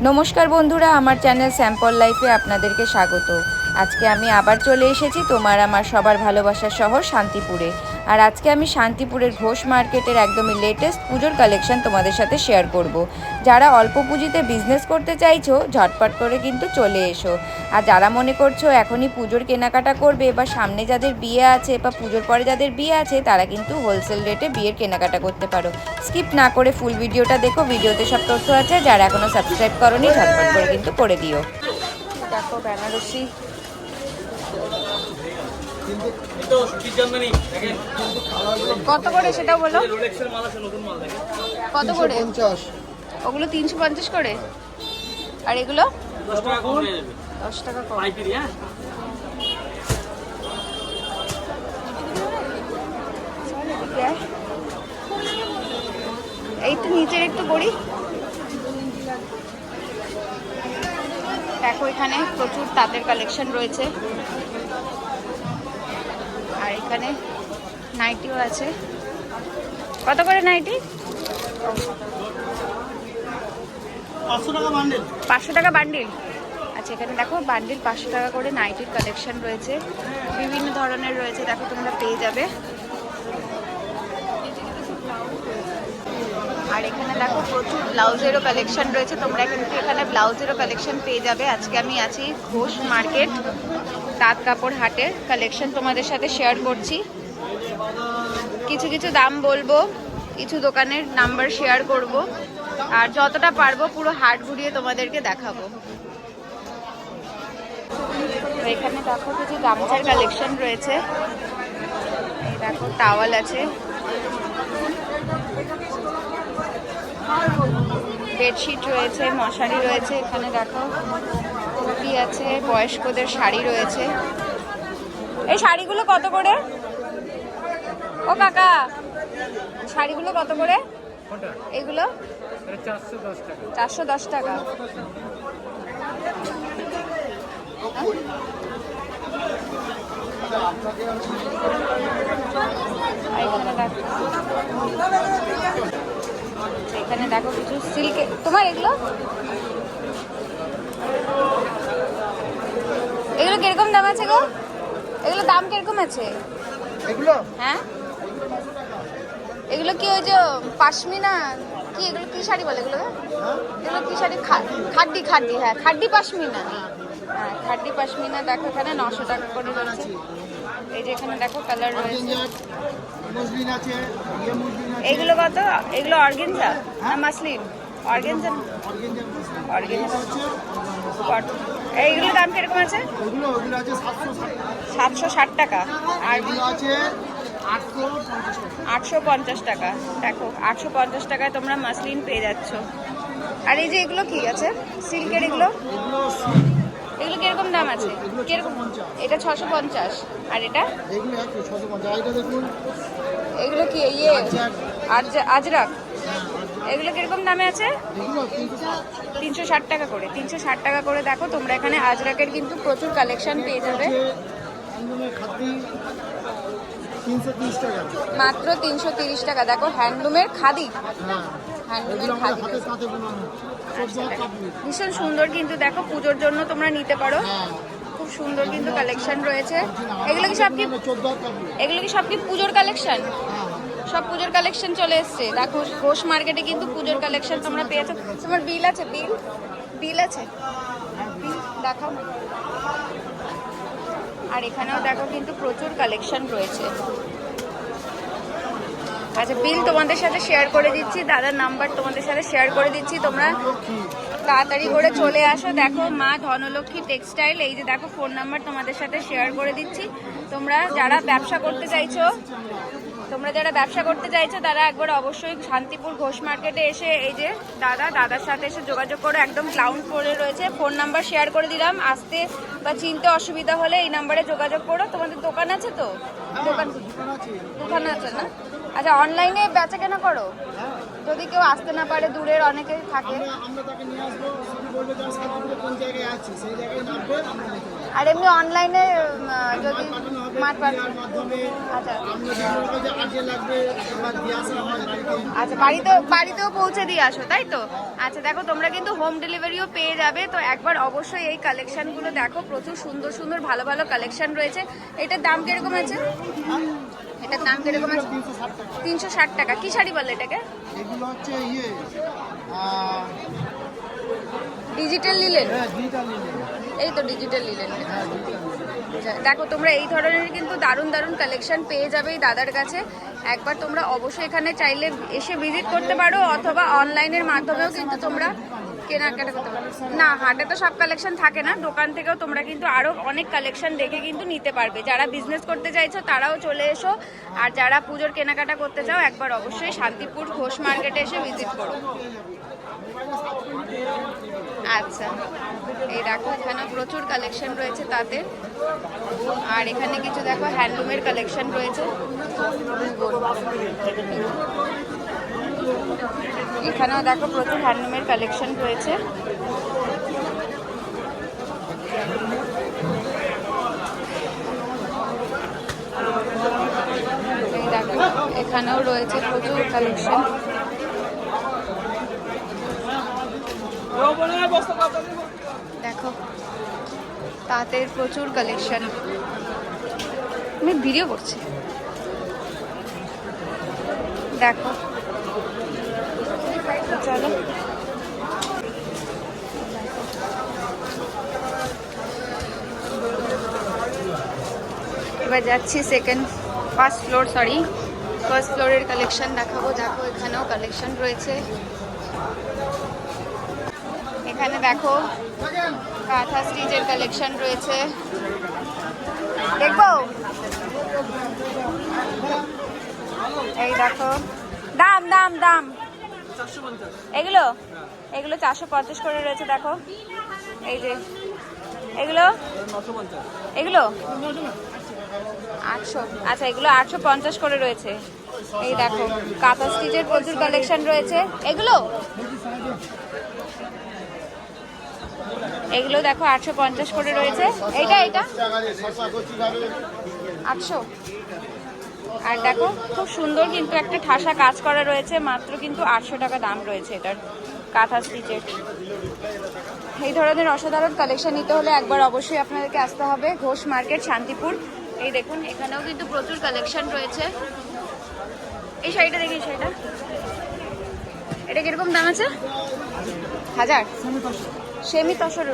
নমস্কার বন্ধুরা, আমার চ্যানেল স্যাম্পল লাইফে আপনাদেরকে স্বাগত। আজকে আমি আবার চলে এসেছি তোমার আমার সবার ভালোবাসার শহর শান্তিপুরে। আর আজকে আমি শান্তিপুরের ঘোষ মার্কেটের একদমই লেটেস্ট পুজোর কালেকশন তোমাদের সাথে শেয়ার করব। যারা অল্প পুঁজিতে বিজনেস করতে চাইছো ঝটপট করে কিন্তু চলে এসো। আর যারা মনে করছো এখনই পুজোর কেনাকাটা করবে বা সামনে যাদের বিয়ে আছে বা পুজোর পরে যাদের বিয়ে আছে তারা কিন্তু হোলসেল রেটে বিয়ের কেনাকাটা করতে পারো। স্কিপ না করে ফুল ভিডিওটা দেখো, ভিডিওতে সব তথ্য আছে। যারা এখনও সাবস্ক্রাইব করোনি ঝটপট করে কিন্তু করে দিও। দেখো বেনারসি কত করে সেটা বলো। কত করে? ওগুলো 350 করে। আর এগুলো 10 টাকা কম। এই তো নিচের একটু বড়ি দেখো, এখানে প্রচুর তাঁতের কালেকশন রয়েছে। আর এখানে নাইটিও আছে। কত করে নাইটি? 500 টাকা বান্ডিল। আচ্ছা, এখানে দেখো বান্ডিল 500 টাকা করে নাইটির কালেকশন রয়েছে, বিভিন্ন ধরনের রয়েছে। দেখো তোমরা পেয়ে যাবে। আর এখানে দেখো প্রচুর ব্লাউজেরও কালেকশন রয়েছে, তোমরা কিন্তু এখানে ব্লাউজেরও কালেকশন পেয়ে যাবে। আজকে আমি আছি ঘোষ মার্কেট তাঁত কাপড় হাটের কালেকশন তোমাদের সাথে শেয়ার করছি। কিছু কিছু দাম বলবো, কিছু দোকানের নাম্বার শেয়ার করব, আর যতটা পারবো পুরো হাট ঘুরিয়ে তোমাদেরকে দেখাবো। এখানে দেখো কিছু গামছার কালেকশন রয়েছে। এই দেখো টাওয়াল আছে, বেডশিট রয়েছে, মশারি রয়েছে। এখানে দেখো টুপি আছে, বয়স্কদের শাড়ি রয়েছে। এই শাড়িগুলো কত করে? ও কাকা, শাড়িগুলো কত করে? এগুলো 410 টাকা। এখানে দেখো কিছু সিল্ক। তোমার এগুলো এগুলো কিরকম দাম আছে গো? এগুলো দাম কিরকম আছে এগুলো? হ্যাঁ, এগুলো কি ওই যে পাশমিনা কি, এগুলো কি শাড়ি বলে এগুলো? এগুলো কি শাড়ি? খাড্ডি খাড্ডি, হ্যাঁ খাড্ডি পাশমিনা। হ্যাঁ খাড্ডি পাশমিনা। দেখো এখানে 900 টাকা করে রয়েছে। এই যে এখানে দেখো কালার রয়েছে। এগুলো কত? এগুলো অর্গেনজা না মাসলিন? Organza, organza. এইগুলো দাম কিরকম আছে? 760 টাকা। আর 850 টাকা। দেখো 850 টাকায় তোমরা মাসলিন পেয়ে যাচ্ছ। আর এই যে এগুলো কি আছে সিল্কের, এগুলো এগুলো কিরকম দাম আছে? কিরকম? এটা 650। আর এটা এগুলো কি ইয়ে আজরাক? এগুলো কিরকম দামে আছে? 360 টাকা করে। 360 টাকা করে। দেখো তোমরা এখানে আজরাকের কিন্তু প্রচুর কালেকশন পেয়ে যাবে। মাত্র 330 টাকা। দেখো হ্যান্ডলুমের খাদি, হ্যান্ডলুমের খাদি ভীষণ সুন্দর কিন্তু। দেখো পুজোর জন্য তোমরা নিতে পারো, খুব সুন্দর কিন্তু কালেকশন রয়েছে। এগুলো কি সব কি, এগুলো কি সব কি পুজোর কালেকশন? সব পুজোর কালেকশন চলে এসছে। দেখো ঘোষ মার্কেটে কিন্তু পুজোর কালেকশন তোমরা পেয়েছো। তোমার বিল আছে? বিল বিল আছে, বিল দেখাও। আর এখানেও দেখো কিন্তু প্রচুর কালেকশন রয়েছে। আচ্ছা, বিল তোমাদের সাথে শেয়ার করে দিচ্ছি, দাদার নাম্বার তোমাদের সাথে শেয়ার করে দিচ্ছি। তোমরা তাড়াতাড়ি করে চলে আসো। দেখো মা ধনলক্ষ্মী টেক্সটাইল, এই যে দেখো ফোন নাম্বার তোমাদের সাথে শেয়ার করে দিচ্ছি। তোমরা যারা ব্যবসা করতে চাইছো, তারা একবার অবশ্যই শান্তিপুর ঘোষ মার্কেটে এসে এই যে দাদার সাথে এসে যোগাযোগ করো। একদম গ্রাউন্ড ফ্লোরে রয়েছে। ফোন নাম্বার শেয়ার করে দিলাম, আসতে বা চিনতে অসুবিধা হলে এই নাম্বারে যোগাযোগ করো। তোমাদের দোকান আছে তো? দোকান আছে না? আচ্ছা, অনলাইনে বেচা কেনা করো? যদি কেউ আসতে না পারে, দূরের অনেকেই থাকে। আর এমনি অনলাইনে যদি মাছ আচ্ছা আচ্ছা বাড়িতেও পৌঁছে দিয়ে আসো, তাই তো? আচ্ছা দেখো, তোমরা কিন্তু হোম ডেলিভারিও পেয়ে যাবে। তো একবার অবশ্যই এই কালেকশনগুলো দেখো, প্রচুর সুন্দর সুন্দর ভালো ভালো কালেকশন রয়েছে। এটার দাম কিরকম আছে? এটার দাম কিরকম আছে? 360 টাকা। কি শাড়ি বলে এটাকে? এগুলো হচ্ছে ডিজিটাল লিলেন। এই তো ডিজিটাল লিলেন। দেখো তোমরা এই ধরনের কিন্তু দারুণ দারুণ কালেকশন পেয়ে যাবে এই দাদার কাছে। একবার তোমরা অবশ্যই এখানে চাইলে এসে ভিজিট করতে পারো, অথবা অনলাইনের মাধ্যমেও কিন্তু তোমরা কেনাকাটা করতে পারো। না, হাটে তো সব কালেকশন থাকে না, দোকান থেকেও তোমরা কিন্তু আরো অনেক কালেকশন দেখে কিন্তু নিতে পারবে। যারা বিজনেস করতে চাইছো তারাও চলে এসো, আর যারা পুজোর কেনাকাটা করতে চাও একবার অবশ্যই শান্তিপুর ঘোষ মার্কেটে এসে ভিজিট করো। আচ্ছা, এই দেখো এখানে প্রচুর কালেকশন রয়েছে তাদের। আর এখানে কিছু দেখো হ্যান্ডলুমের কালেকশন রয়েছে। এখানেও দেখো প্রচুর হ্যান্ডলুমের কালেকশন রয়েছে। এই দেখো এখানেও রয়েছে প্রচুর কালেকশন। দেখো তাঁতের প্রচুর কালেকশন। আমি ভিডিও করছি, দেখো। চলো এবার যাচ্ছি ফার্স্ট ফ্লোরের কালেকশন দেখাবো। দেখো এখানেও কালেকশন রয়েছে। এখানে দেখো কাঁথা স্টিচের কালেকশন রয়েছে, দেখবো। এই দেখো দাম দাম দাম এগুলো 450 করে রয়েছে। দেখো এই যে এগুলো 800। আচ্ছা এগুলো 850 করে রয়েছে। এই দেখো কাঁথা স্টিচের প্রচুর কালেকশন রয়েছে। এগুলো দেখো 850 করে রয়েছে। এটা 800। আর দেখো খুব সুন্দর কিন্তু একটা ঠাসা কাজ করা রয়েছে, মাত্র কিন্তু 800 টাকা দাম রয়েছে এটার কাঁথা স্টিচের। এই ধরনের অসাধারণ কালেকশন নিতে হলে একবার অবশ্যই আপনাদেরকে আসতে হবে ঘোষ মার্কেট শান্তিপুর। এই দেখুন এখানেও কিন্তু প্রচুর কালেকশন রয়েছে। এই শাড়িটা দেখি, শাড়িটা এটা কিরকম দাম আছে? 1000। সেমি তসর।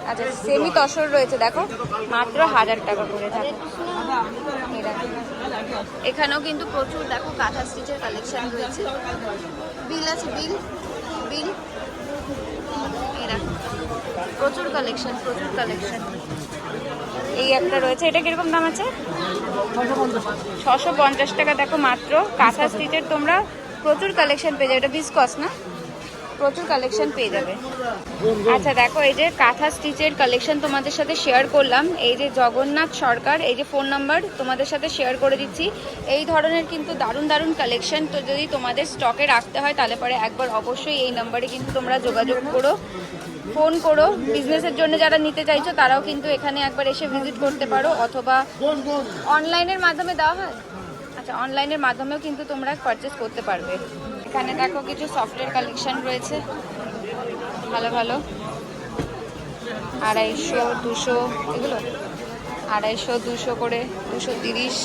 আচ্ছা সেমি তসর রয়েছে, দেখো মাত্র 1000 টাকা করে। থাকে এখানেও কিন্তু প্রচুর দেখো কাঁথা স্টিচের কালেকশন রয়েছে। বিল আছে, বিল। প্রচুর কালেকশন। এই একটা রয়েছে, এটা কিরকম দাম আছে? 650 টাকা। দেখো মাত্র কাঁথা স্টিচের তোমরা প্রচুর কালেকশন পেয়ে যাবে। এটা বিসকস না, প্রচুর কালেকশন পেয়ে যাবে। আচ্ছা দেখো এই যে কাঁথা স্টিচের কালেকশন তোমাদের সাথে শেয়ার করলাম। এই যে জগন্নাথ সরকার, এই যে ফোন নাম্বার তোমাদের সাথে শেয়ার করে দিচ্ছি। এই ধরনের কিন্তু দারুণ দারুণ কালেকশন তো যদি তোমাদের স্টকে রাখতে হয় তাহলে পরে একবার অবশ্যই এই নাম্বারে কিন্তু তোমরা যোগাযোগ করো, ফোন করো। বিজনেসের জন্য যারা নিতে চাইছো তারাও কিন্তু এখানে একবার এসে ভিজিট করতে পারো, অথবা অনলাইনের মাধ্যমে দেওয়া হয়। আচ্ছা অনলাইনের মাধ্যমেও কিন্তু তোমরা পারচেস করতে পারবে। এখানে দেখো কিছু সফটওয়্যার কালেকশন রয়েছে ভালো ভালো। 250, 200 এগুলো 250, 200 করে, 230।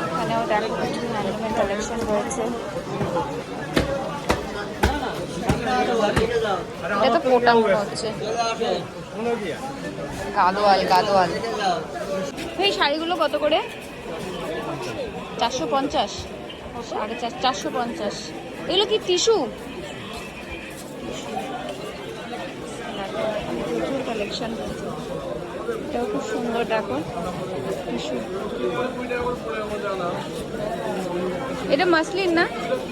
এখানেও দেখো কিছু হ্যান্ডলুমের কালেকশন রয়েছে। এটা তো কোটা মনে হচ্ছে, গাদোয়াল। এই শাড়িগুলো কত করে? 450, 450। এগুলো কি টিস্যু? প্রচুর কালেকশন রয়েছে। এটাও খুব সুন্দর দেখো টিস্যু। এটা মাসলিন না,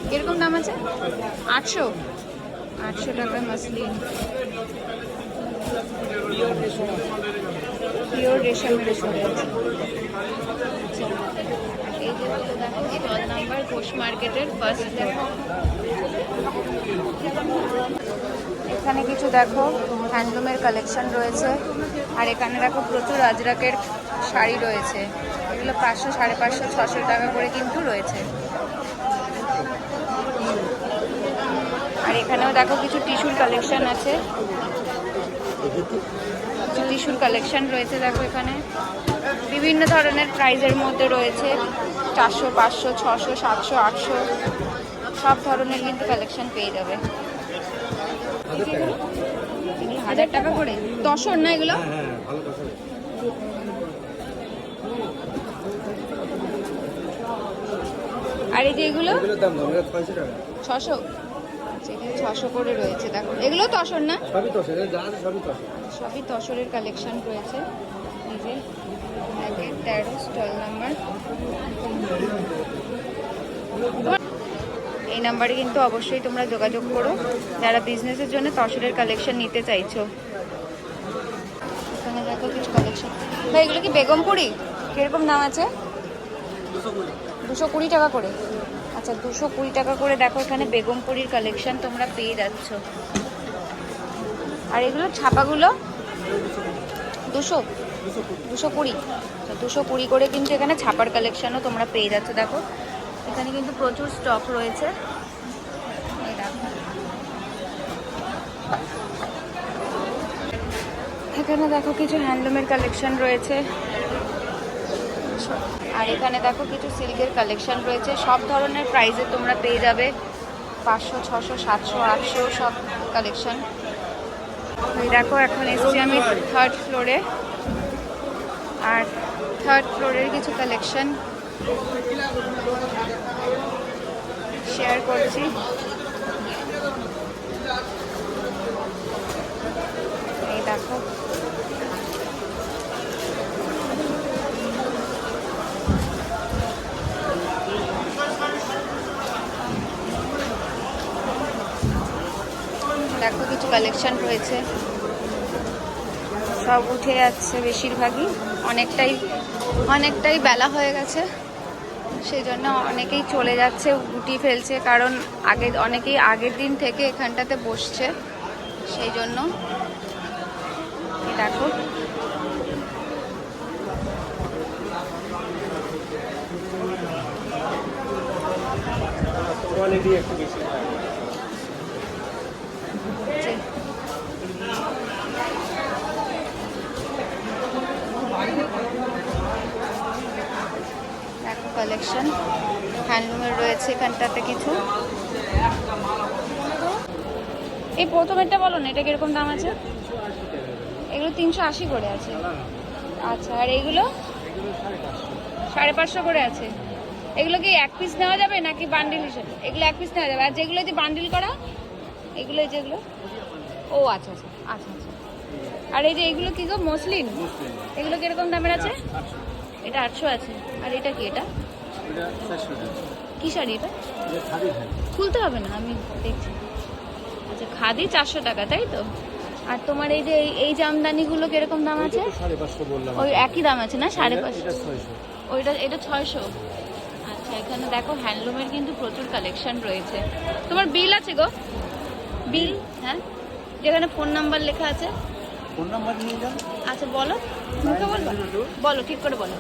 কিরকম দাম আছে? 800 টাকা মাসলিন। পিওর রেশমের উপরে আছে। এই যে দেখো স্টল নাম্বার ঘোষ মার্কেটের ফার্স্ট। এখানে কিছু দেখো হ্যান্ডলুমের কালেকশন রয়েছে। আর এখানে দেখো প্রচুর আজরাকের শাড়ি রয়েছে। এগুলো 500, 550, 600 টাকা করে কিন্তু রয়েছে। আর এখানেও দেখো কিছু টিস্যুর কালেকশন আছে, কিছু টিস্যুর কালেকশন রয়েছে। দেখো এখানে বিভিন্ন ধরনের প্রাইজের মধ্যে রয়েছে, 400, 500, 600, 700, 800 সব ধরনের কিন্তু কালেকশন পেয়ে যাবে। 1000 টাকা করে তসর না এগুলো? আর এই যে এগুলো 600, আচ্ছা এখানে 600 করে রয়েছে। দেখো এগুলো তসর না? সবই তসরের কালেকশন রয়েছে। এই যে 13 স্টল নাম্বার। এই নাম্বারে কিন্তু অবশ্যই তোমরা যোগাযোগ করো যারা বিজনেসের জন্য তসরের কালেকশন নিতে চাইছো। এখানে দেখো কিছু কালেকশন। ভাই এগুলো কি বেগমপুরি? কিরকম দাম আছে? 220 টাকা করে। আচ্ছা 220 টাকা করে। দেখো এখানে বেগমপুরির কালেকশন তোমরা পেয়ে যাচ্ছ। আর এগুলো ছাপাগুলো 220, 220 করে কিন্তু এখানে ছাপার কালেকশনও তোমরা পেয়ে যাচ্ছ। দেখো এখানে কিন্তু প্রচুর স্টক রয়েছে। এই দেখো এখানে দেখো কিছু হ্যান্ডলুমের কালেকশন রয়েছে। আর এখানে দেখো কিছু সিল্কের কালেকশন রয়েছে। সব ধরনের প্রাইসে তোমরা পেয়ে যাবে, 500, 600, 700, 800 সব কালেকশন। এই দেখো এখন এসছি আমি 3rd ফ্লোরে। আর 3rd ফ্লোরের কিছু কালেকশন শেয়ার করছি। এই দেখো দেখো কিছু কালেকশন রয়েছে। সব উঠে যাচ্ছে বেশিরভাগই, অনেকটাই বেলা হয়ে গেছে, সেই জন্য অনেকেই চলে যাচ্ছে, গুটিয়ে ফেলছে। কারণ অনেকেই আগের দিন থেকে এখানটাতে বসছে, সেই জন্য। দেখো কালেকশন হ্যান্ডলুমের রয়েছে এখানটাতে কিছু। এই প্রথমেরটা বলো না, এটা কিরকম দাম আছে? এগুলো 380 করে আছে। আচ্ছা আর এইগুলো 550 করে আছে। এগুলো কি এক পিস নেওয়া যাবে নাকি বান্ডিল হিসেবে? এগুলো এক পিস নেওয়া যাবে। আর যেগুলো যে বান্ডিল করা এগুলো, যেগুলো ও আচ্ছা আচ্ছা আচ্ছা আচ্ছা। আর এই যে এগুলো কি গো, মসলিন? এগুলো কিরকম দামের আছে? এটা 800 আছে। আর এটা কি? এটা কি শাড়ি? এটা খুলতে হবে না, আমি দেখছি। আচ্ছা খাদি 400 টাকা, তাই তো? আর তোমার এই যে এই জামদানিগুলো কিরকম দাম আছে? ওই একই দাম আছে না? 550। ওইটা এটা 600। আচ্ছা এখানে দেখো হ্যান্ডলুমের কিন্তু প্রচুর কালেকশন রয়েছে। তোমার বিল আছে গো? বিল? হ্যাঁ, যেখানে ফোন নাম্বার লেখা আছে। ফোন নাম্বার নিয়ে যান। আচ্ছা বলো, মুখে বলবো? বলো, ঠিক করে বলো।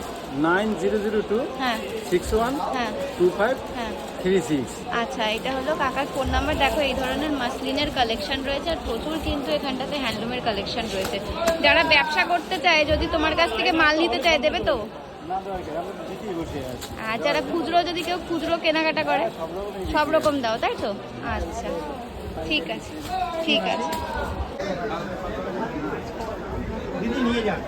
9002 হ্যাঁ 61 হ্যাঁ 25 হ্যাঁ 36। আচ্ছা এটা হলো কাকার ফোন নাম্বার। দেখো এই ধরনের মাসলিনের কালেকশন রয়েছে আর প্রচুর কিন্তু এখানটাতে হ্যান্ডলুমের কালেকশন রয়েছে। যারা ব্যবসা করতে চায়, যদি তোমার কাছ থেকে মাল নিতে চায়, দেবে তো? আর যারা খুচরো, যদি কেউ খুচরো কেনাকাটা করে, সব রকম দাও, তাই তো? আচ্ছা ঠিক আছে, ঠিক আছে। দিদি নিয়ে যান।